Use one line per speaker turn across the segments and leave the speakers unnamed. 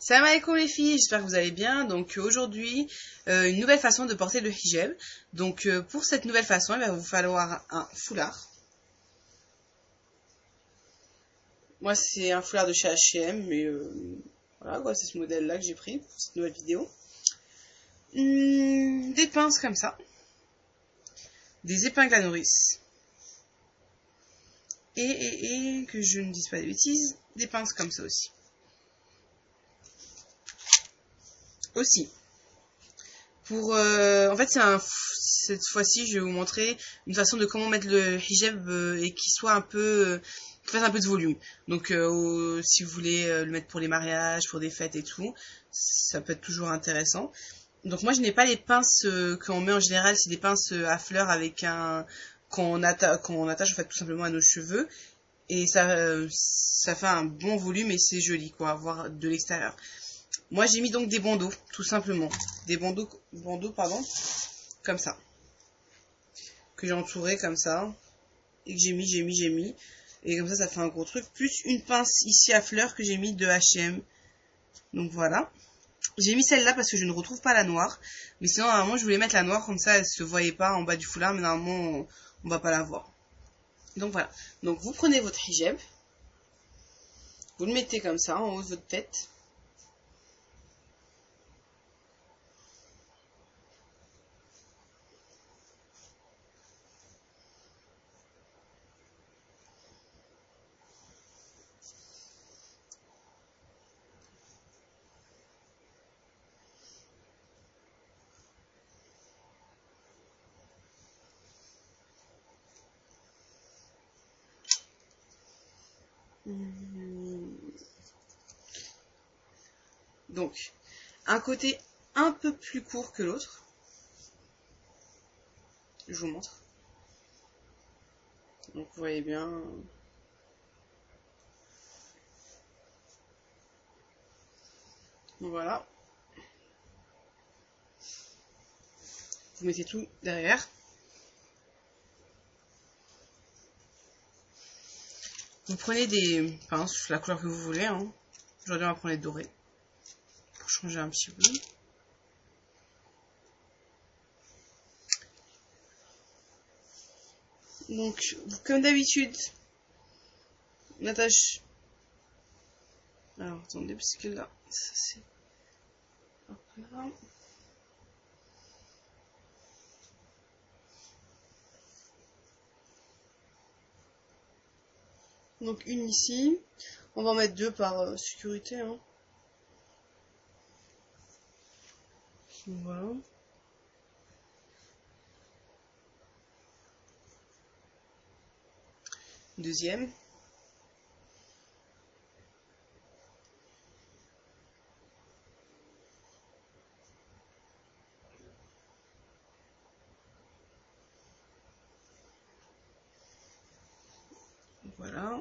Salam alaikum les filles, j'espère que vous allez bien. Donc aujourd'hui, une nouvelle façon de porter le hijab. Donc pour cette nouvelle façon, il va vous falloir un foulard. Moi c'est un foulard de chez H&M, mais voilà quoi, c'est ce modèle-là que j'ai pris pour cette nouvelle vidéo. Des pinces comme ça, des épingles à nourrice, et que je ne dise pas de bêtises, des pinces comme ça aussi. En fait, cette fois-ci, je vais vous montrer une façon de comment mettre le hijab et qui soit un peu, qui fasse un peu de volume. Donc, si vous voulez le mettre pour les mariages, pour des fêtes et tout, ça peut être toujours intéressant. Donc, moi, je n'ai pas les pinces qu'on met en général, c'est des pinces à fleurs avec qu'on attache en fait tout simplement à nos cheveux. Et ça fait un bon volume et c'est joli, quoi, à voir de l'extérieur. Moi, j'ai mis donc des bandeaux, tout simplement. Des bandeaux, comme ça. Que j'ai entouré comme ça. Et que j'ai mis. Et comme ça fait un gros truc. Plus une pince ici à fleurs que j'ai mis de H&M. Donc voilà. J'ai mis celle-là parce que je ne retrouve pas la noire. Mais sinon, normalement, je voulais mettre la noire. Comme ça, elle se voyait pas en bas du foulard. Mais normalement, on va pas la voir. Donc voilà. Donc vous prenez votre hijab. Vous le mettez comme ça, en haut de votre tête. Donc, un côté un peu plus court que l'autre. Je vous montre. Donc, vous voyez bien. Voilà. Vous mettez tout derrière. Vous prenez des pinces, la couleur que vous voulez. Hein. Aujourd'hui, on va prendre les dorées. Pour changer un petit peu. Donc, comme d'habitude, on attache. Alors, attendez, parce que là, ça c'est. Hop là. Donc, une ici. On va en mettre deux par sécurité. Hein. Voilà. Deuxième. Voilà.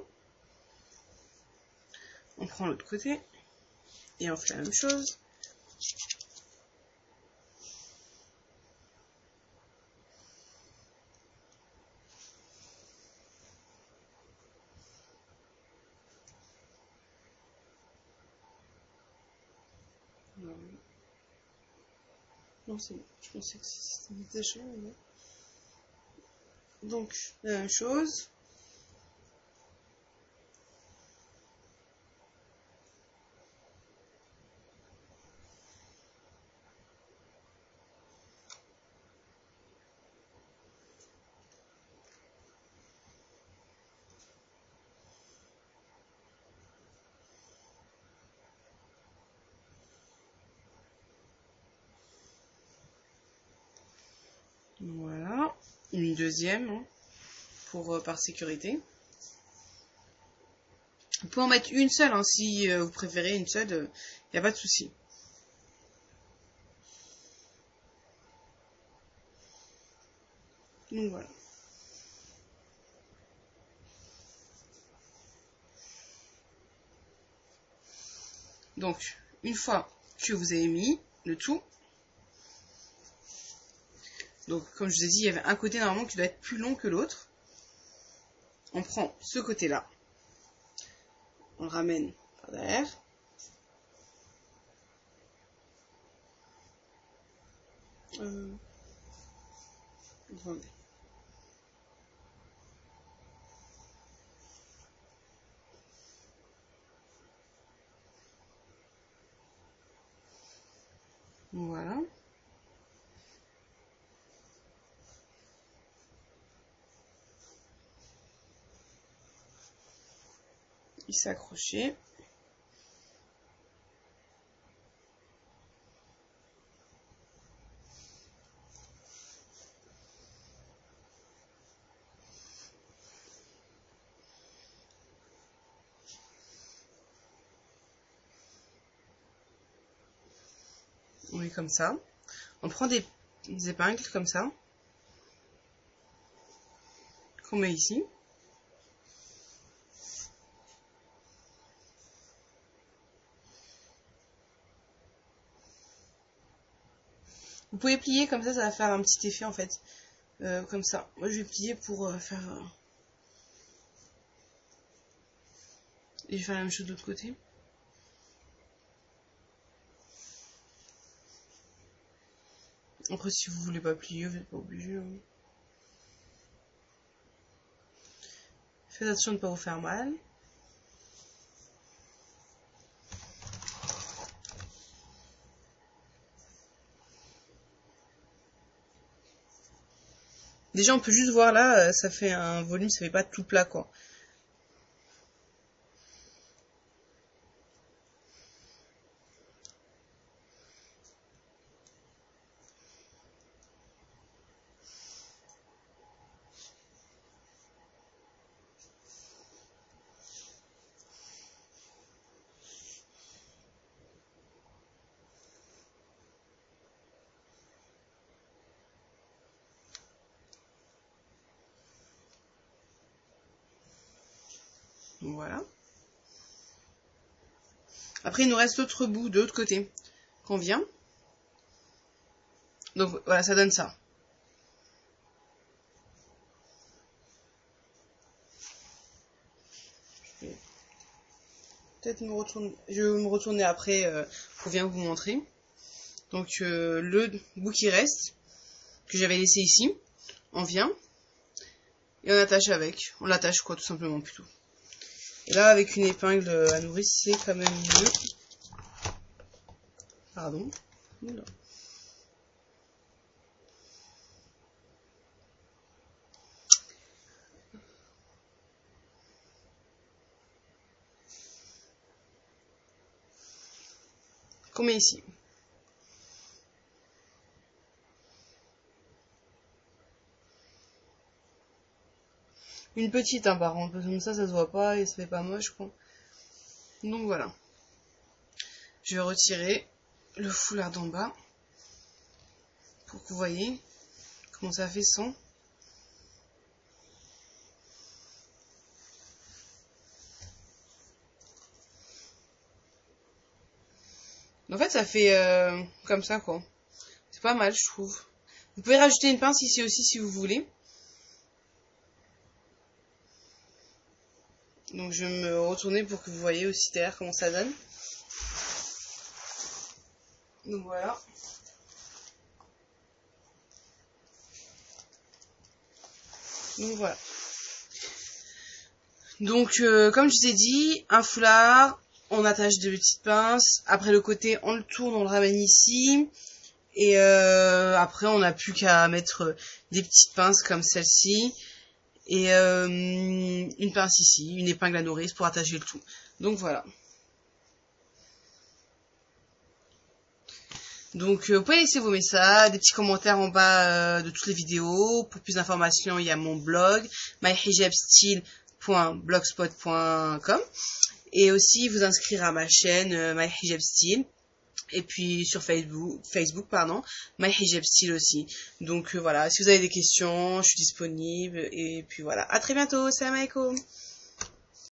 On prend l'autre côté. Et on fait la même chose. Non, c'est bon. Je pensais que c'était détaché. Mais... Donc, la même chose. Voilà. Une deuxième, hein, pour par sécurité. Vous pouvez en mettre une seule, hein, si vous préférez une seule, il n'y a pas de souci. Donc voilà. Donc, une fois que vous avez mis le tout, donc comme je vous ai dit, il y avait un côté normalement qui doit être plus long que l'autre. On prend ce côté-là, on le ramène par derrière. Attendez. Voilà. Il s'est accroché. On est comme ça. On prend des épingles comme ça. Qu'on met ici. Vous pouvez plier comme ça va faire un petit effet en fait. Comme ça. Moi je vais plier pour faire... Et je vais faire la même chose de l'autre côté. Après si vous voulez pas plier, vous n'êtes pas obligé. Hein. Faites attention de ne pas vous faire mal. Déjà on peut juste voir là, ça fait un volume, ça fait pas tout plat quoi. Voilà. Après, il nous reste l'autre bout de l'autre côté qu'on vient. Donc voilà, ça donne ça. Peut-être me retourner. Je vais me retourner après pour bien vous montrer. Donc le bout qui reste, que j'avais laissé ici, on vient et on attache avec. On l'attache quoi, tout simplement plutôt. Et là, avec une épingle à nourrice, c'est quand même mieux. Pardon. Oula. Qu'on met ici. Une petite, hein, par contre, parce que comme ça se voit pas et ça fait pas moche, quoi. Donc voilà. Je vais retirer le foulard d'en bas pour que vous voyez comment ça fait son. En fait, ça fait comme ça, quoi. C'est pas mal, je trouve. Vous pouvez rajouter une pince ici aussi si vous voulez. Donc je vais me retourner pour que vous voyez aussi derrière comment ça donne. Donc voilà. Donc voilà. Donc comme je vous ai dit, un foulard, on attache des petites pinces. Après le côté, on le tourne, on le ramène ici. Et après on n'a plus qu'à mettre des petites pinces comme celle-ci. Et une pince ici, une épingle à nourrice pour attacher le tout. Donc voilà. Donc vous pouvez laisser vos messages, des petits commentaires en bas de toutes les vidéos. Pour plus d'informations, il y a mon blog myhijabstyle.blogspot.com et aussi vous inscrire à ma chaîne myhijabstyle. Et puis sur Facebook myhijabstyle aussi. Donc voilà, si vous avez des questions, je suis disponible. Et puis voilà, à très bientôt, salam alaikum.